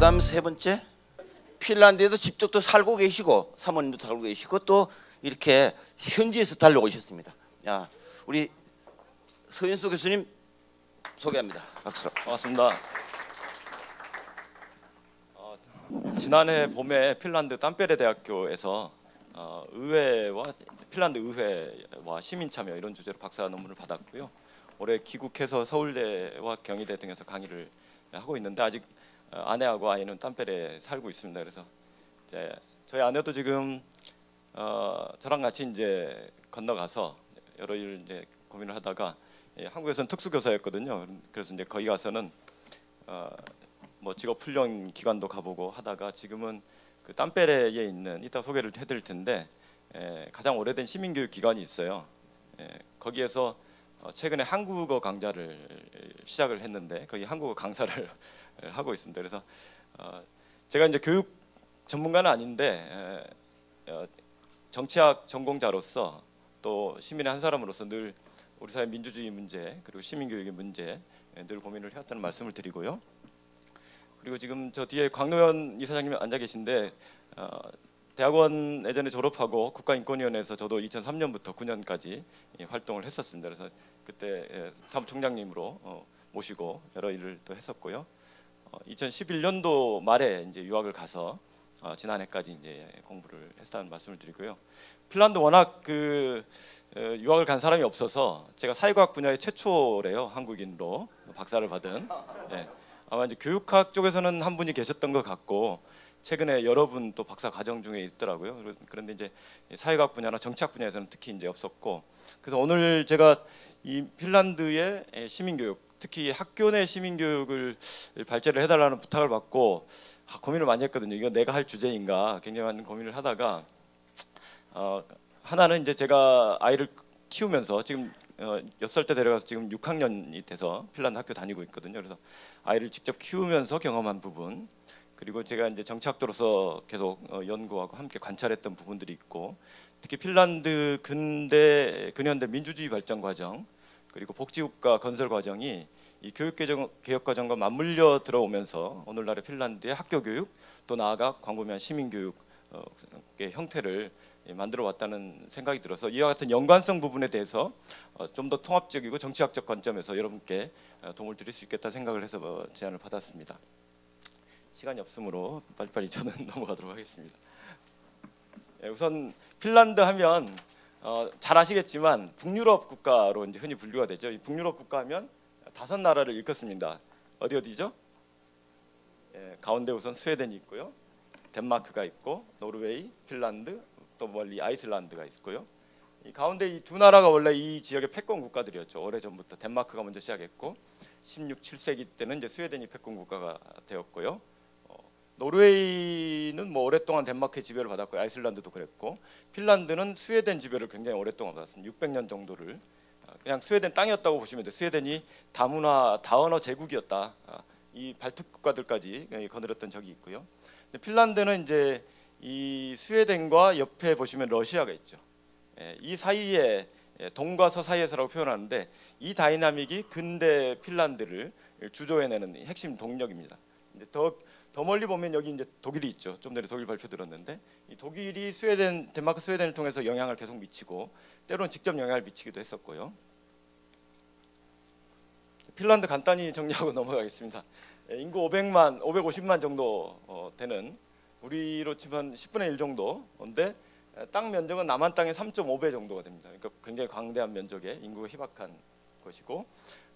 그다음 세 번째, 핀란드에도 직접 또 살고 계시고 사모님도 살고 계시고 또 이렇게 현지에서 달려오셨습니다. 야, 우리 서윤수 교수님 소개합니다. 박수로. 반갑습니다. 지난해 봄에 핀란드 땀베레 대학교에서 의회와 핀란드 의회와 시민 참여 이런 주제로 박사 논문을 받았고요. 올해 귀국해서 서울대와 경희대 등에서 강의를 하고 있는데 아직 아내하고 아이는 땀베레에 살고 있습니다. 그래서 이제 저희 아내도 지금 저랑 같이 이제 건너가서 여러 일 이제 고민을 하다가 한국에서는 특수교사였거든요. 그래서 이제 거기 가서는 뭐 직업 훈련 기관도 가보고 하다가 지금은 그 땀베레에 있는 이따 소개를 해드릴 텐데 가장 오래된 시민교육 기관이 있어요. 거기에서 최근에 한국어 강좌를 시작을 했는데 거기 한국어 강사를 하고 있습니다. 그래서 제가 이제 교육 전문가는 아닌데 정치학 전공자로서 또 시민의 한 사람으로서 늘 우리 사회 민주주의 문제 그리고 시민교육의 문제 늘 고민을 해왔다는 말씀을 드리고요. 그리고 지금 저 뒤에 광노현 이사장님이 앉아 계신데 대학원 예전에 졸업하고 국가인권위원회에서 저도 2003년부터 9년까지 활동을 했었습니다. 그래서 그때 사무총장님으로 모시고 여러 일을 또 했었고요. 2011년도 말에 이제 유학을 가서 지난해까지 이제 공부를 했다는 말씀을 드리고요. 핀란드 워낙 그 유학을 간 사람이 없어서 제가 사회과학 분야의 최초래요. 한국인으로 박사를 받은. 예. 아마 이제 교육학 쪽에서는 한 분이 계셨던 것 같고 최근에 여러 분 또 박사 과정 중에 있더라고요. 그런데 이제 사회과학 분야나 정치학 분야에서는 특히 이제 없었고 그래서 오늘 제가 이 핀란드의 시민교육 특히 학교 내 시민교육을 발제를 해달라는 부탁을 받고 고민을 많이 했거든요. 이거 내가 할 주제인가 굉장히 많은 고민을 하다가 하나는 이제 제가 아이를 키우면서 지금 6살 때 데려가서 지금 6학년이 돼서 핀란드 학교 다니고 있거든요. 그래서 아이를 직접 키우면서 경험한 부분 그리고 제가 이제 정치학도로서 계속 연구하고 함께 관찰했던 부분들이 있고 특히 핀란드 근현대 민주주의 발전 과정 그리고 복지국가 건설 과정이 이 교육 과정과 맞물려 들어오면서 오늘날의 핀란드의 학교 교육 또 나아가 광범위한 시민 교육의 형태를 만들어 왔다는 생각이 들어서 이와 같은 연관성 부분에 대해서 좀 더 통합적이고 정치학적 관점에서 여러분께 도움을 드릴 수 있겠다 생각을 해서 제안을 받았습니다. 시간이 없으므로 빨리빨리 저는 넘어가도록 하겠습니다. 우선 핀란드 하면 잘 아시겠지만 북유럽 국가로 이제 흔히 분류가 되죠. 이 북유럽 국가하면 5나라를 일컫습니다. 어디죠? 가운데 우선 스웨덴이 있고요. 덴마크가 있고 노르웨이, 핀란드, 또 멀리 아이슬란드가 있고요. 이 가운데 이 두 나라가 원래 이 지역의 패권 국가들이었죠. 오래전부터 덴마크가 먼저 시작했고 16, 7세기 때는 이제 스웨덴이 패권 국가가 되었고요. 노르웨이는 뭐 오랫동안 덴마크의 지배를 받았고 아이슬란드도 그랬고 핀란드는 스웨덴 지배를 굉장히 오랫동안 받았습니다. 600년 정도를 그냥 스웨덴 땅이었다고 보시면 돼요. 스웨덴이 다문화 다언어 제국이었다. 이 발특 국가들까지 거느렸던 적이 있고요. 핀란드는 이제 이 스웨덴과 옆에 보시면 러시아가 있죠. 이 사이에 동과 서 사이에서라고 표현하는데 이 다이나믹이 근대 핀란드를 주조해내는 핵심 동력입니다. 이제 더 멀리 보면 여기 이제 독일이 있죠. 좀 전에 독일 발표 들었는데 이 독일이 스웨덴, 덴마크, 스웨덴을 통해서 영향을 계속 미치고 때로는 직접 영향을 미치기도 했었고요. 핀란드 간단히 정리하고 넘어가겠습니다. 인구 550만 정도 되는 우리로 치면 10분의 1 정도인데 땅 면적은 남한 땅의 3.5배 정도가 됩니다. 그러니까 굉장히 광대한 면적의 인구가 희박한 것이고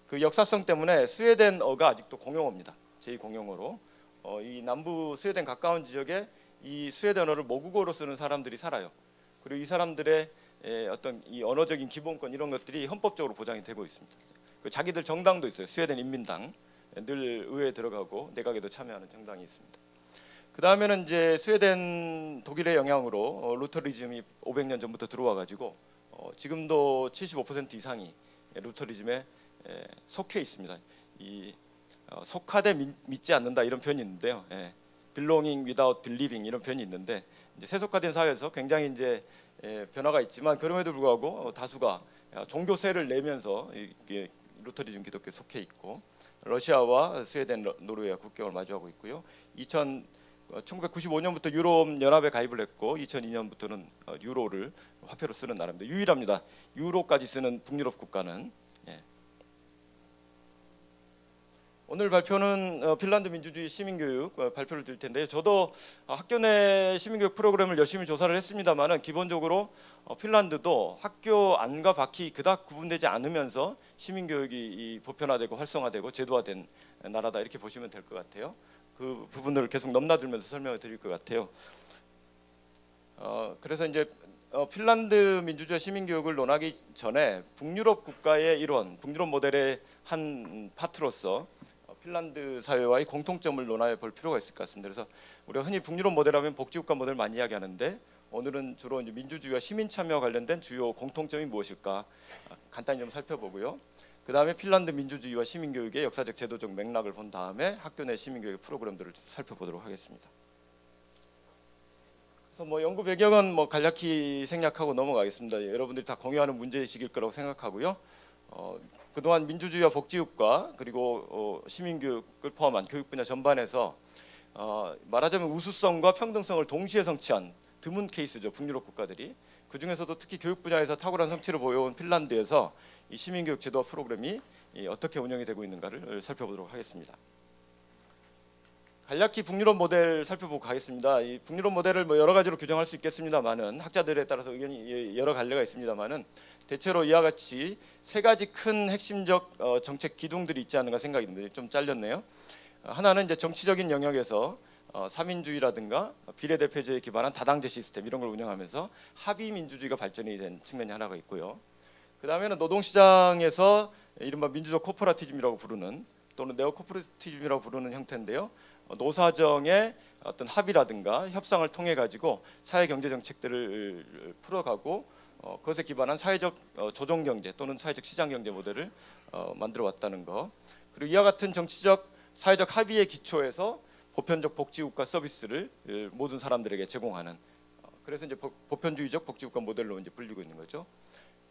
그 역사성 때문에 스웨덴어가 아직도 공용어입니다. 제2공용어로 이 남부 스웨덴 가까운 지역에 이 스웨덴어를 모국어로 쓰는 사람들이 살아요. 그리고 이 사람들의 어떤 이 언어적인 기본권 이런 것들이 헌법적으로 보장이 되고 있습니다. 그 자기들 정당도 있어요. 스웨덴 인민당 늘 의회에 들어가고 내각에도 참여하는 정당이 있습니다. 그 다음에는 이제 스웨덴 독일의 영향으로 루터리즘이 500년 전부터 들어와 가지고 지금도 75% 이상이 루터리즘에 속해 있습니다. 이 속하되 믿지 않는다 이런 표현이 있는데요. belonging without believing 이런 표현이 있는데 이제 세속화된 사회에서 굉장히 이제 변화가 있지만 그럼에도 불구하고 다수가 종교세를 내면서 루터리즘 기독교에 속해 있고 러시아와 스웨덴, 노르웨이와 국경을 마주하고 있고요. 1995년부터 유럽 연합에 가입을 했고 2002년부터는 유로를 화폐로 쓰는 나라입니다. 유일합니다. 유로까지 쓰는 북유럽 국가는. 예. 오늘 발표는 핀란드 민주주의 시민교육 발표를 드릴 텐데요. 저도 학교 내 시민교육 프로그램을 열심히 조사를 했습니다만은 기본적으로 핀란드도 학교 안과 밖이 그닥 구분되지 않으면서 시민교육이 보편화되고 활성화되고 제도화된 나라다 이렇게 보시면 될 것 같아요. 그 부분을 계속 넘나들면서 설명을 드릴 것 같아요. 그래서 이제 핀란드 민주주의 시민교육을 논하기 전에 북유럽 국가의 일원, 북유럽 모델의 한 파트로서 핀란드 사회와의 공통점을 논해 볼 필요가 있을 것 같습니다. 그래서 우리가 흔히 북유럽 모델하면 복지국가 모델 많이 이야기하는데 오늘은 주로 이제 민주주의와 시민 참여와 관련된 주요 공통점이 무엇일까 간단히 좀 살펴보고요. 그 다음에 핀란드 민주주의와 시민교육의 역사적 제도적 맥락을 본 다음에 학교 내 시민교육 프로그램들을 살펴보도록 하겠습니다. 그래서 뭐 연구 배경은 뭐 간략히 생략하고 넘어가겠습니다. 여러분들이 다 공유하는 문제의식일 거라고 생각하고요. 그동안 민주주의와 복지국가 그리고 시민교육을 포함한 교육 분야 전반에서 말하자면 우수성과 평등성을 동시에 성취한 드문 케이스죠. 북유럽 국가들이. 그 중에서도 특히 교육 분야에서 탁월한 성취를 보여온 핀란드에서 이 시민교육 제도화 프로그램이 어떻게 운영이 되고 있는가를 살펴보도록 하겠습니다. 간략히 북유럽 모델 살펴보고 가겠습니다. 이 북유럽 모델을 뭐 여러 가지로 규정할 수 있겠습니다만은 학자들에 따라서 의견이 여러 갈래가 있습니다만은 대체로 이와 같이 세 가지 큰 핵심적 정책 기둥들이 있지 않은가 생각이 듭니다. 좀 잘렸네요. 하나는 이제 정치적인 영역에서 사민주의라든가 비례대표제에 기반한 다당제 시스템 이런 걸 운영하면서 합의 민주주의가 발전이 된 측면이 하나가 있고요. 그 다음에는 노동시장에서 이른바 민주적 코퍼레티즘이라고 부르는 또는 네오코퍼레티즘이라고 부르는 형태인데요. 노사정의 어떤 합의라든가 협상을 통해 가지고 사회 경제 정책들을 풀어가고 그것에 기반한 사회적 조정 경제 또는 사회적 시장 경제 모델을 만들어 왔다는 거. 그리고 이와 같은 정치적 사회적 합의의 기초에서 보편적 복지국가 서비스를 모든 사람들에게 제공하는 그래서 이제 보편주의적 복지국가 모델로 이제 불리고 있는 거죠.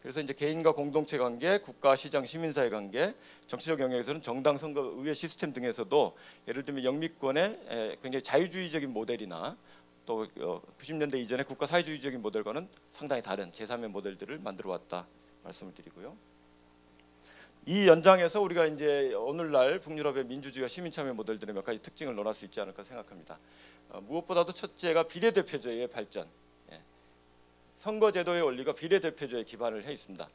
그래서 이제 개인과 공동체 관계, 국가, 시장, 시민사회 관계, 정치적 영역에서는 정당, 선거, 의회 시스템 등에서도 예를 들면 영미권의 굉장히 자유주의적인 모델이나 또 90년대 이전의 국가 사회주의적인 모델과는 상당히 다른 제3의 모델들을 만들어 왔다 말씀을 드리고요. 이 연장에서 우리가 이제 오늘날 북유럽의 민주주의와 시민참여 모델들의 몇 가지 특징을 논할 수 있지 않을까 생각합니다. 무엇보다도 첫째가 비례대표제의 발전. 선거제도의 원리가 비례대표제에 기반을 해 있습니다.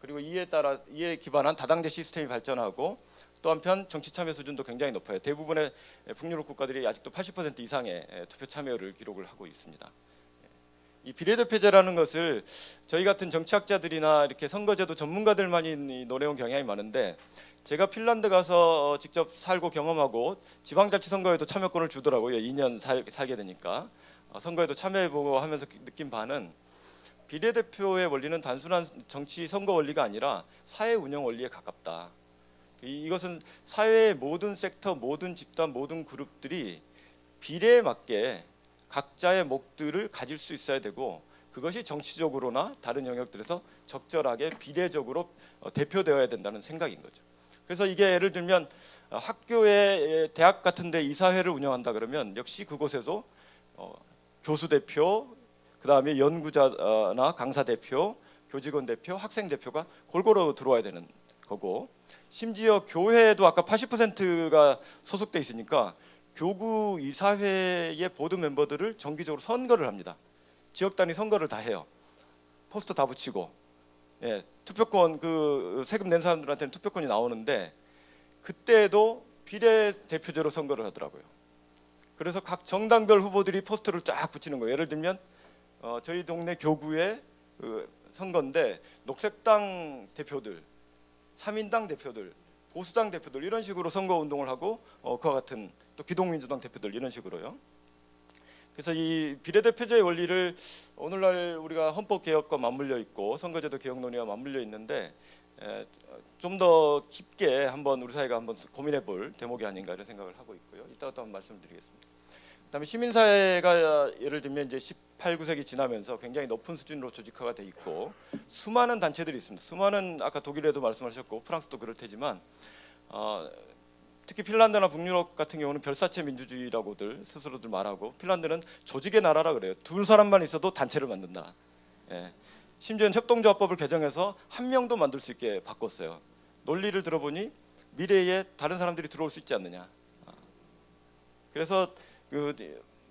그리고 이에 기반한 다당제 시스템이 발전하고 또 한편 정치 참여 수준도 굉장히 높아요. 대부분의 북유럽 국가들이 아직도 80% 이상의 투표 참여를 기록을 하고 있습니다. 이 비례대표제라는 것을 저희 같은 정치학자들이나 이렇게 선거제도 전문가들만이 논해온 경향이 많은데 제가 핀란드 가서 직접 살고 경험하고 지방자치선거에도 참여권을 주더라고요. 2년 살게 되니까 선거에도 참여해보고 하면서 느낀 바는 비례대표의 원리는 단순한 정치 선거 원리가 아니라 사회 운영 원리에 가깝다. 이것은 사회의 모든 섹터, 모든 집단, 모든 그룹들이 비례에 맞게 각자의 몫들을 가질 수 있어야 되고 그것이 정치적으로나 다른 영역들에서 적절하게 비례적으로 대표되어야 된다는 생각인 거죠. 그래서 이게 예를 들면 학교에 대학 같은 데 이사회를 운영한다 그러면 역시 그곳에서 교수 대표, 그 다음에 연구자나 강사 대표, 교직원 대표, 학생 대표가 골고루 들어와야 되는 거고 심지어 교회도 아까 80%가 소속돼 있으니까 교구 이사회의 보드 멤버들을 정기적으로 선거를 합니다. 지역 단위 선거를 다 해요. 포스터 다 붙이고 투표권 그 세금 낸 사람들한테는 투표권이 나오는데 그때도 비례대표제로 선거를 하더라고요. 그래서 각 정당별 후보들이 포스터를 쫙 붙이는 거예요. 예를 들면 저희 동네 교구의 선거인데 녹색당 대표들, 삼인당 대표들, 보수당 대표들 이런 식으로 선거 운동을 하고 그와 같은 또 기동민주당 대표들 이런 식으로요. 그래서 이 비례대표제의 원리를 오늘날 우리가 헌법개혁과 맞물려 있고 선거제도 개혁 논의와 맞물려 있는데 좀 더 깊게 한번 우리 사회가 한번 고민해볼 대목이 아닌가 이런 생각을 하고 있고요. 이따가 또 한번 말씀드리겠습니다. 그다음에 시민사회가 예를 들면 이제 18, 9세기 지나면서 굉장히 높은 수준으로 조직화가 돼 있고 수많은 단체들이 있습니다. 수많은 아까 독일에도 말씀하셨고 프랑스도 그럴 테지만 특히 핀란드나 북유럽 같은 경우는 별사체 민주주의라고들 스스로들 말하고 핀란드는 조직의 나라라 그래요. 두 사람만 있어도 단체를 만든다. 예. 심지어는 협동조합법을 개정해서 한 명도 만들 수 있게 바꿨어요. 논리를 들어보니 미래에 다른 사람들이 들어올 수 있지 않느냐. 그래서 그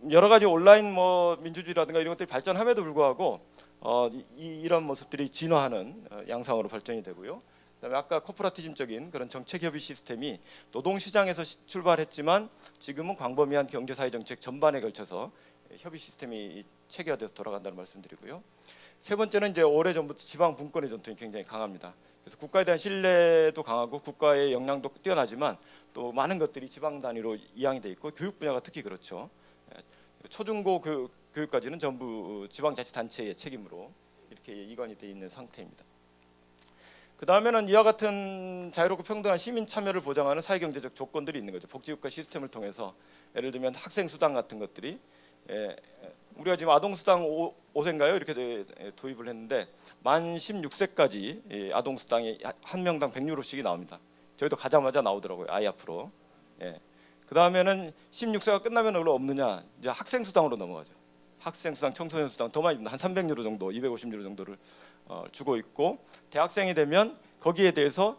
여러 가지 온라인 뭐 민주주의라든가 이런 것들이 발전함에도 불구하고 이런 모습들이 진화하는 양상으로 발전이 되고요. 그다음에 아까 코퍼레티즘적인 그런 정책 협의 시스템이 노동 시장에서 출발했지만 지금은 광범위한 경제 사회 정책 전반에 걸쳐서 협의 시스템이 체계화돼서 돌아간다는 말씀드리고요. 세 번째는 이제 오래전부터 지방 분권의 전통이 굉장히 강합니다. 그래서 국가에 대한 신뢰도 강하고 국가의 역량도 뛰어나지만 또 많은 것들이 지방 단위로 이양이 돼 있고 교육 분야가 특히 그렇죠. 초중고 교육까지는 전부 지방자치단체의 책임으로 이렇게 이관이 돼 있는 상태입니다. 그 다음에는 이와 같은 자유롭고 평등한 시민 참여를 보장하는 사회경제적 조건들이 있는 거죠. 복지국가 시스템을 통해서 예를 들면 학생 수당 같은 것들이 우리가 지금 아동수당 5세인가요? 이렇게 도입을 했는데 만 16세까지 아동수당이 한 명당 100유로씩이 나옵니다. 저희도 가자마자 나오더라고요. 아이 앞으로. 그 다음에는 16세가 끝나면 원래 없느냐? 이제 학생수당으로 넘어가죠. 학생수당, 청소년수당 더 많이 줍니다. 한 300유로 정도, 250유로 정도를 주고 있고 대학생이 되면 거기에 대해서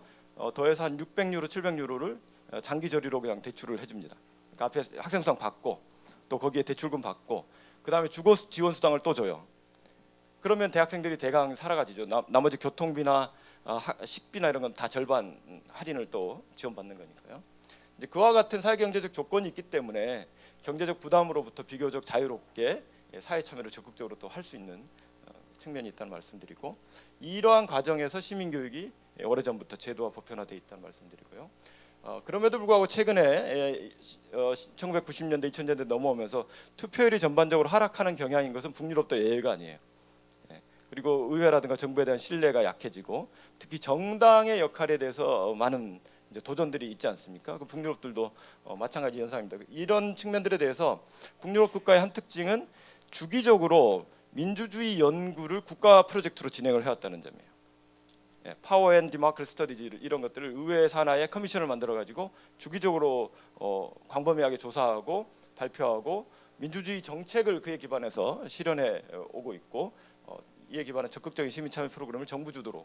더해서 한 600유로, 700유로를 장기 저리로 그냥 대출을 해줍니다. 그러니까 앞에 학생수당 받고 또 거기에 대출금 받고 그 다음에 주거 지원 수당을 또 줘요. 그러면 대학생들이 대강 살아가지죠. 나머지 교통비나 식비나 이런 건 다 절반 할인을 또 지원받는 거니까요. 이제 그와 같은 사회경제적 조건이 있기 때문에 경제적 부담으로부터 비교적 자유롭게 사회 참여를 적극적으로 또 할 수 있는 측면이 있다는 말씀드리고 이러한 과정에서 시민교육이 오래전부터 제도화 보편화되어 있다는 말씀드리고요. 그럼에도 불구하고 최근에 1990년대, 2000년대 넘어오면서 투표율이 전반적으로 하락하는 경향인 것은 북유럽도 예외가 아니에요. 그리고 의회라든가 정부에 대한 신뢰가 약해지고 특히 정당의 역할에 대해서 많은 이제 도전들이 있지 않습니까? 그 북유럽들도 마찬가지 현상입니다. 이런 측면들에 대해서 북유럽 국가의 한 특징은 주기적으로 민주주의 연구를 국가 프로젝트로 진행을 해왔다는 점이에요. 파워 앤 디모크래시 스터디즈 이런 것들을 의회 산하에 커미션을 만들어 가지고 주기적으로 광범위하게 조사하고 발표하고 민주주의 정책을 그에 기반해서 실현해 오고 있고 이에 기반한 적극적인 시민 참여 프로그램을 정부 주도로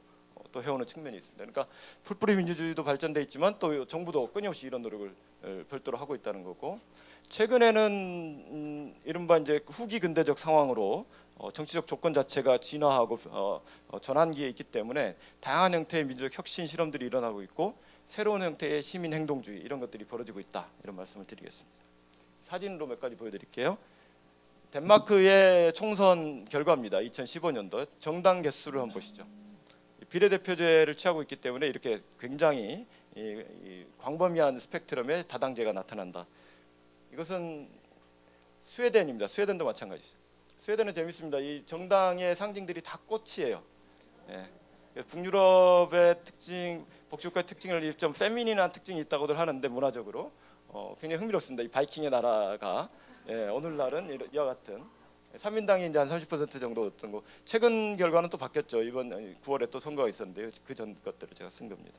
또 해오는 측면이 있습니다. 그러니까 풀뿌리 민주주의도 발전돼 있지만 또 정부도 끊임없이 이런 노력을 별도로 하고 있다는 거고 최근에는 이른바 이제 후기 근대적 상황으로 정치적 조건 자체가 진화하고 전환기에 있기 때문에 다양한 형태의 민주적 혁신 실험들이 일어나고 있고 새로운 형태의 시민 행동주의 이런 것들이 벌어지고 있다 이런 말씀을 드리겠습니다. 사진으로 몇 가지 보여드릴게요. 덴마크의 총선 결과입니다. 2015년도 정당 개수를 한번 보시죠. 비례대표제를 취하고 있기 때문에 이렇게 굉장히 광범위한 스펙트럼의 다당제가 나타난다. 이것은 스웨덴입니다. 스웨덴도 마찬가지죠. 스웨덴은 재밌습니다. 이 정당의 상징들이 다 꽃이에요. 북유럽의 특징, 복지국가의 특징을 좀 페미닌한 특징이 있다고들 하는데 문화적으로 굉장히 흥미롭습니다. 이 바이킹의 나라가 오늘날은 이와 같은 3인당이 이제 한 30% 정도였던 거. 최근 결과는 또 바뀌었죠. 이번 9월에 또 선거가 있었는데요. 그 전 것들을 제가 쓴 겁니다.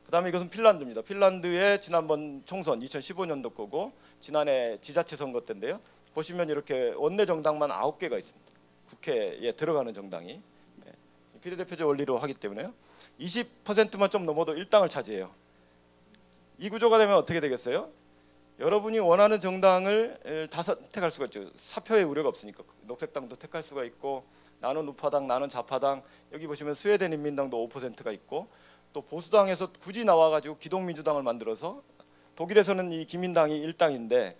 그다음에 이것은 핀란드입니다. 핀란드의 지난번 총선 2015년도 거고 지난해 지자체 선거 때인데요. 보시면 이렇게 원내 정당만 9개가 있습니다. 국회에 들어가는 정당이 비례대표제 원리로 하기 때문에요. 20%만 좀 넘어도 1당을 차지해요. 이 구조가 되면 어떻게 되겠어요? 여러분이 원하는 정당을 다 택할 수가 있죠. 사표의 우려가 없으니까. 녹색당도 택할 수가 있고 나는 우파당, 나는 좌파당. 여기 보시면 스웨덴 인민당도 5%가 있고 또 보수당에서 굳이 나와가지고 기독민주당을 만들어서 독일에서는 이 기민당이 1당인데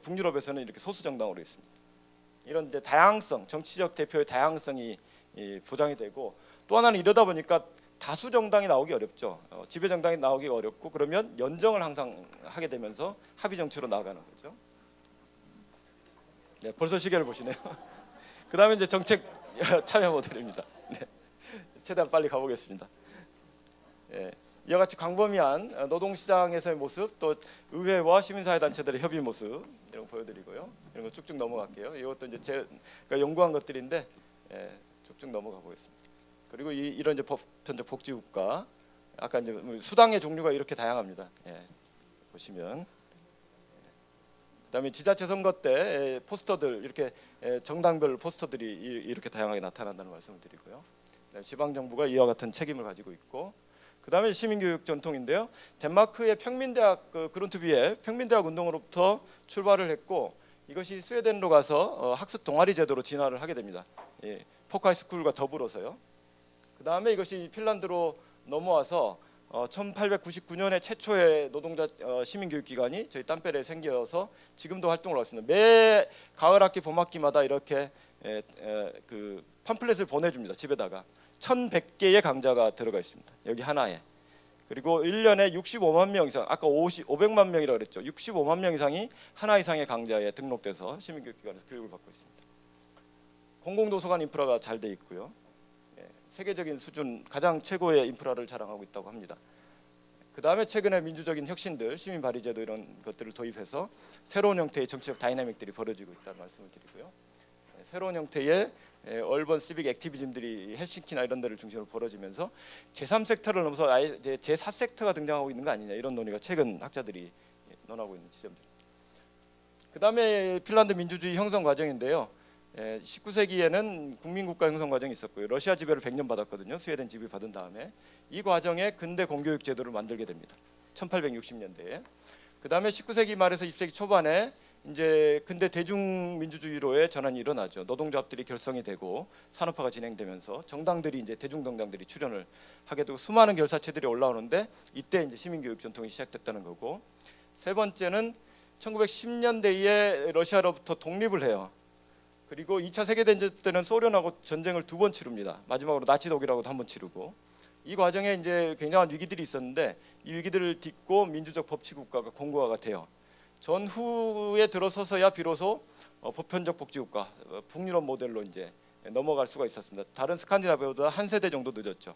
북유럽에서는 이렇게 소수 정당으로 있습니다. 이런 이제 다양성, 정치적 대표의 다양성이 보장이 되고 또 하나는 이러다 보니까 다수 정당이 나오기 어렵죠. 지배 정당이 나오기 어렵고 그러면 연정을 항상 하게 되면서 합의 정치로 나아가는 거죠. 네, 벌써 시계를 보시네요. 그다음에 이제 정책 참여 모델입니다. 네, 최대한 빨리 가보겠습니다. 이와 같이 광범위한 노동시장에서의 모습, 또 의회와 시민사회단체들의 협의 모습 이런 거 보여드리고요. 이런 거 쭉쭉 넘어갈게요. 이것도 이제 제가 연구한 것들인데 쭉쭉 넘어가 보겠습니다. 그리고 이런 이제 보편적 복지국가, 아까 이제 수당의 종류가 이렇게 다양합니다. 보시면. 그다음에 지자체 선거 때 포스터들 이렇게 정당별 포스터들이 이렇게 다양하게 나타난다는 말씀을 드리고요. 지방 정부가 이와 같은 책임을 가지고 있고, 그다음에 시민교육 전통인데요. 덴마크의 평민대학 그룬트비에 평민대학 운동으로부터 출발을 했고, 이것이 스웨덴으로 가서 학습 동아리 제도로 진화를 하게 됩니다. 포카이스쿨과 더불어서요. 그다음에 이것이 핀란드로 넘어와서 1899년에 최초의 노동자 시민교육기관이 저희 땀베레에 생겨서 지금도 활동을 하고 있습니다. 매 가을 학기 봄 학기마다 이렇게 그 팜플렛을 보내줍니다. 집에다가 1100개의 강좌가 들어가 있습니다. 여기 하나에. 그리고 1년에 65만 명 이상, 아까 500만 명이라고 그랬죠. 65만 명 이상이 하나 이상의 강좌에 등록돼서 시민교육기관에서 교육을 받고 있습니다. 공공도서관 인프라가 잘 돼 있고요. 세계적인 수준 가장 최고의 인프라를 자랑하고 있다고 합니다. 그 다음에 최근에 민주적인 혁신들, 시민 발의제도 이런 것들을 도입해서 새로운 형태의 정치적 다이내믹들이 벌어지고 있다는 말씀을 드리고요. 새로운 형태의 얼번 시빅 액티비즘들이 헬싱키나 이런 데를 중심으로 벌어지면서 제3섹터를 넘어서 아예 제4섹터가 등장하고 있는 거 아니냐, 이런 논의가 최근 학자들이 논하고 있는 지점들입니다. 그 다음에 핀란드 민주주의 형성 과정인데요. 19세기에는 국민국가 형성 과정이 있었고요. 러시아 지배를 100년 받았거든요. 스웨덴 지배 받은 다음에 이 과정에 근대 공교육 제도를 만들게 됩니다. 1860년대에. 그 다음에 19세기 말에서 20세기 초반에 이제 근대 대중민주주의로의 전환이 일어나죠. 노동조합들이 결성이 되고 산업화가 진행되면서 정당들이 이제 대중정당들이 출현을 하게 되고 수많은 결사체들이 올라오는데 이때 이제 시민교육 전통이 시작됐다는 거고, 세 번째는 1910년대에 러시아로부터 독립을 해요. 그리고 2차 세계대전 때는 소련하고 전쟁을 2번 치릅니다. 마지막으로 나치 독일하고도 한 번 치르고, 이 과정에 이제 굉장한 위기들이 있었는데 이 위기들을 딛고 민주적 법치 국가가 공고화가 돼요. 전후에 들어서서야 비로소 보편적 복지국가, 북유럽 모델로 이제 넘어갈 수가 있었습니다. 다른 스칸디나비아보다 한 세대 정도 늦었죠.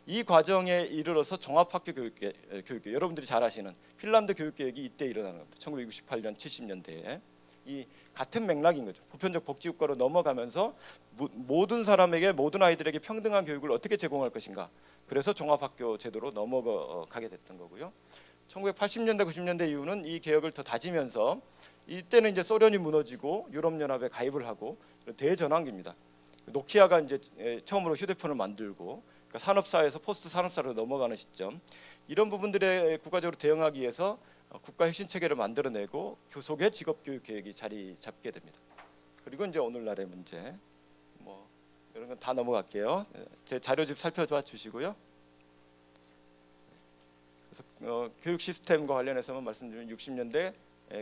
이 과정에 이르러서 종합학교 교육계, 여러분들이 잘 아시는 핀란드 교육개혁이 이때 일어나는 겁니다. 1968년, 70년대에. 이 같은 맥락인 거죠. 보편적 복지국가로 넘어가면서 모든 사람에게, 모든 아이들에게 평등한 교육을 어떻게 제공할 것인가. 그래서 종합학교 제도로 넘어가게 됐던 거고요. 1980년대, 90년대 이후는 이 개혁을 더 다지면서 이때는 이제 소련이 무너지고 유럽연합에 가입을 하고 대전환기입니다. 노키아가 이제 처음으로 휴대폰을 만들고, 그러니까 산업사에서 포스트 산업사로 넘어가는 시점, 이런 부분들에 국가적으로 대응하기 위해서 국가 혁신 체계를 만들어내고 교속의 직업교육 계획이 자리 잡게 됩니다. 그리고 이제 오늘날의 문제, 뭐 이런 건 다 넘어갈게요. 제 자료집 살펴봐 주시고요. 그래서 교육 시스템과 관련해서만 말씀드리면 60년대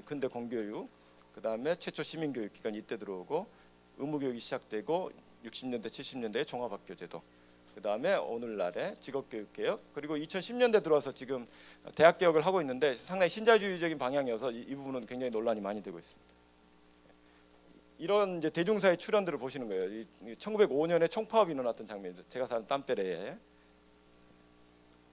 근대 공교육, 그 다음에 최초 시민교육 기관이 이때 들어오고 의무교육이 시작되고 60년대 70년대 종합학교 제도, 그 다음에 오늘날의 직업교육개혁, 그리고 2010년대 들어와서 지금 대학개혁을 하고 있는데 상당히 신자유주의적인 방향이어서 이 부분은 굉장히 논란이 많이 되고 있습니다. 이런 이제 대중사의 출현들을 보시는 거예요. 1905년에 총파업이 일어났던 장면이죠. 제가 사는 땀베레에.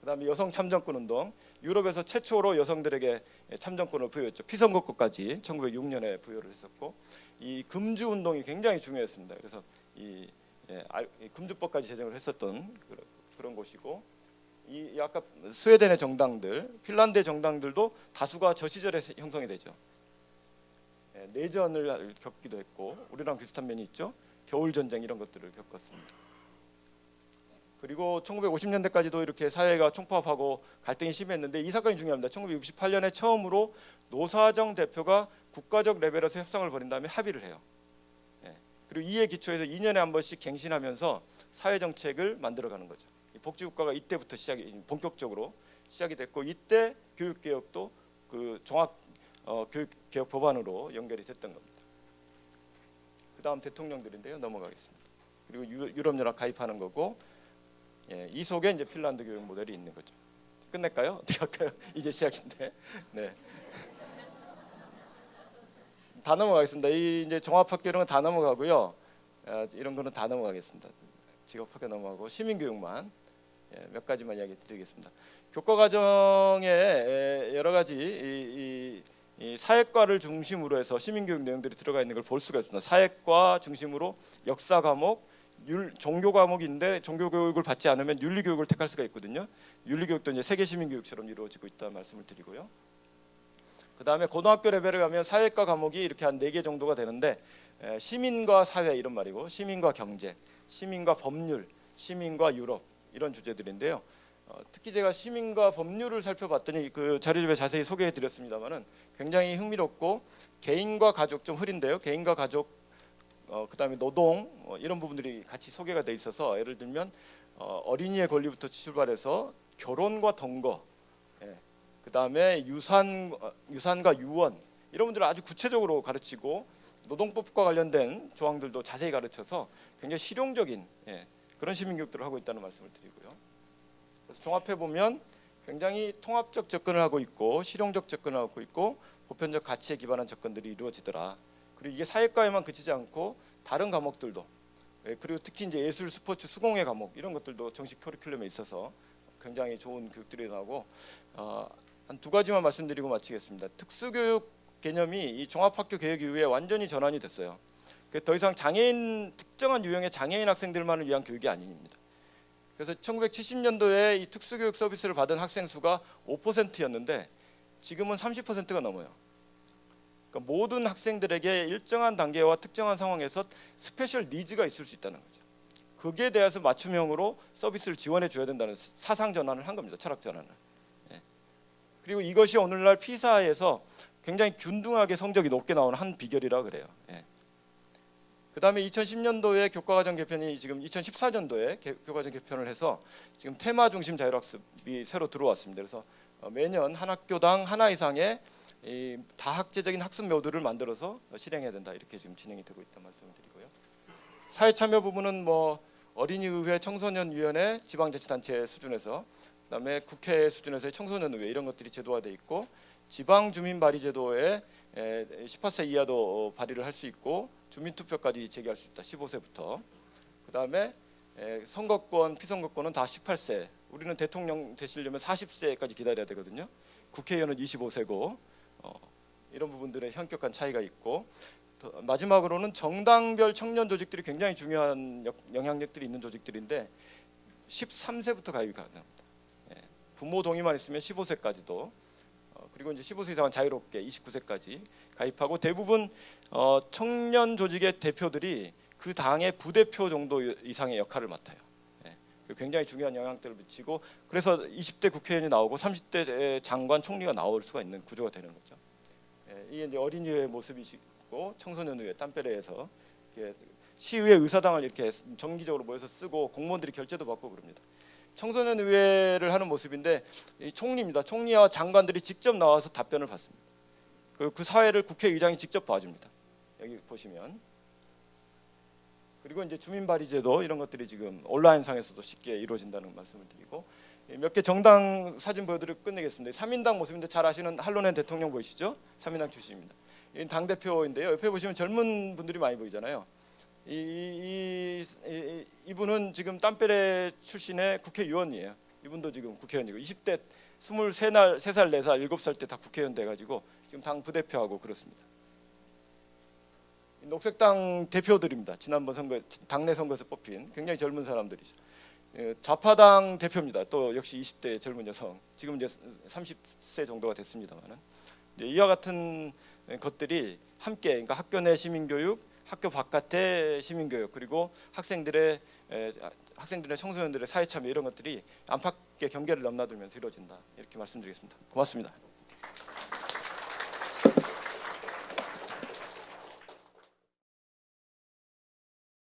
그다음에 여성 참정권 운동, 유럽에서 최초로 여성들에게 참정권을 부여했죠. 피선거권까지 1906년에 부여를 했었고, 이 금주 운동이 굉장히 중요했습니다. 그래서 이 금주법까지 제정을 했었던 그런 곳이고, 이 아까 스웨덴의 정당들, 핀란드의 정당들도 다수가 저 시절에 형성이 되죠. 내전을 겪기도 했고, 우리랑 비슷한 면이 있죠. 겨울 전쟁 이런 것들을 겪었습니다. 그리고 1950년대까지도 이렇게 사회가 총파업하고 갈등이 심했는데 이 사건이 중요합니다. 1968년에 처음으로 노사정 대표가 국가적 레벨에서 협상을 벌인 다음에 합의를 해요. 그리고 이에 기초해서 2년에 한 번씩 갱신하면서 사회 정책을 만들어가는 거죠. 복지국가가 이때부터 본격적으로 시작이 됐고, 이때 교육개혁도 그 종합 교육개혁 법안으로 연결이 됐던 겁니다. 그 다음 대통령들인데요. 넘어가겠습니다. 그리고 유럽연합 가입하는 거고, 이 속에 이제 핀란드 교육 모델이 있는 거죠. 끝낼까요? 어떻게 할까요? 이제 시작인데. 네. 다 넘어가겠습니다. 이 이제 종합학교 이런 건 다 넘어가고요. 이런 거는 다 넘어가겠습니다. 직업학교 넘어가고 시민교육만. 몇 가지만 이야기 드리겠습니다. 교과 과정에 여러 가지 이 사회과를 중심으로 해서 시민교육 내용들이 들어가 있는 걸 볼 수가 있습니다. 사회과 중심으로 역사 과목, 종교 과목인데 종교 교육을 받지 않으면 윤리 교육을 택할 수가 있거든요. 윤리 교육도 이제 세계 시민 교육처럼 이루어지고 있다 말씀을 드리고요. 그다음에 고등학교 레벨에 가면 사회과 과목이 이렇게 한 4개 정도가 되는데 시민과 사회 이런 말이고 시민과 경제, 시민과 법률, 시민과 유럽 이런 주제들인데요. 특히 제가 시민과 법률을 살펴봤더니 그 자료집에 자세히 소개해 드렸습니다만은 굉장히 흥미롭고 개인과 가족 좀 흐린데요. 개인과 가족 그다음에 노동 이런 부분들이 같이 소개가 돼 있어서 예를 들면 어린이의 권리부터 출발해서 결혼과 동거, 그다음에 유산과 유언 이런 분들을 아주 구체적으로 가르치고 노동법과 관련된 조항들도 자세히 가르쳐서 굉장히 실용적인 그런 시민교육들을 하고 있다는 말씀을 드리고요. 그래서 종합해 보면 굉장히 통합적 접근을 하고 있고 실용적 접근을 하고 있고 보편적 가치에 기반한 접근들이 이루어지더라. 그리고 이게 사회과에만 그치지 않고 다른 과목들도 그리고 특히 이제 예술, 스포츠, 수공예 과목 이런 것들도 정식 커리큘럼에 있어서 굉장히 좋은 교육들이 나오고 한 2가지만 말씀드리고 마치겠습니다. 특수교육 개념이 이 종합학교 개혁 이후에 완전히 전환이 됐어요. 더 이상 장애인 특정한 유형의 장애인 학생들만을 위한 교육이 아닙니다. 그래서 1970년도에 이 특수교육 서비스를 받은 학생 수가 5%였는데 지금은 30%가 넘어요. 그러니까 모든 학생들에게 일정한 단계와 특정한 상황에서 스페셜 니즈가 있을 수 있다는 거죠. 거기에 대해서 맞춤형으로 서비스를 지원해 줘야 된다는 사상 전환을 한 겁니다. 철학 전환을. 그리고 이것이 오늘날 피사에서 굉장히 균등하게 성적이 높게 나오는 한 비결이라 그래요. 그다음에 2010년도에 교과과정 개편이 지금 2014년도에 교과과정 개편을 해서 지금 테마 중심 자율학습이 새로 들어왔습니다. 그래서 매년 한 학교당 하나 이상의 이 다학제적인 학습 모듈을 만들어서 실행해야 된다 이렇게 지금 진행이 되고 있다 말씀을 드리고요. 사회 참여 부분은 뭐 어린이의회, 청소년위원회, 지방자치단체 수준에서 그다음에 국회 수준에서의 청소년의회 이런 것들이 제도화돼 있고 지방주민발의제도에 18세 이하도 발의를 할 수 있고 주민투표까지 제기할 수 있다. 15세부터. 그다음에 선거권, 피선거권은 다 18세. 우리는 대통령 되시려면 40세까지 기다려야 되거든요. 국회의원은 25세고 이런 부분들의 현격한 차이가 있고 마지막으로는 정당별 청년 조직들이 굉장히 중요한 영향력들이 있는 조직들인데 13세부터 가입이 가능합니다. 부모 동의만 있으면 15세까지도 그리고 이제 15세 이상은 자유롭게 29세까지 가입하고 대부분 청년 조직의 대표들이 그 당의 부대표 정도 이상의 역할을 맡아요. 굉장히 중요한 영향들을 미치고 그래서 20대 국회의원이 나오고 30대 장관, 총리가 나올 수가 있는 구조가 되는 거죠. 이게 이제 어린이의 모습이시고 청소년의회, 땀배레에서 시의회 의사당을 이렇게 정기적으로 모여서 쓰고 공무원들이 결재도 받고 그럽니다. 청소년 의회를 하는 모습인데 이 총리입니다. 총리와 장관들이 직접 나와서 답변을 받습니다. 그 사회를 국회의장이 직접 봐줍니다. 여기 보시면 그리고 이제 주민발의제도 이런 것들이 지금 온라인상에서도 쉽게 이루어진다는 말씀을 드리고 몇 개 정당 사진 보여드리고 끝내겠습니다. 3인당 모습인데 잘 아시는 한론의 대통령 보이시죠? 3인당 출신입니다. 당 대표인데요. 옆에 보시면 젊은 분들이 많이 보이잖아요. 이분은 지금 땀배레 출신의 국회의원이에요. 이분도 지금 국회의원이고 20대 23살, 4살, 7살 때 다 국회의원 돼가지고 지금 당 부대표하고 그렇습니다. 녹색당 대표들입니다. 지난번 선거, 당내 선거에서 뽑힌 굉장히 젊은 사람들이죠. 좌파당 대표입니다. 또 역시 20대 젊은 여성. 지금 이제 30세 정도가 됐습니다만은 이와 같은 것들이 함께, 그러니까 학교 내 시민교육, 학교 바깥의 시민교육 그리고 학생들의 청소년들의 사회참여 이런 것들이 안팎의 경계를 넘나들면서 이루어진다 이렇게 말씀드리겠습니다. 고맙습니다.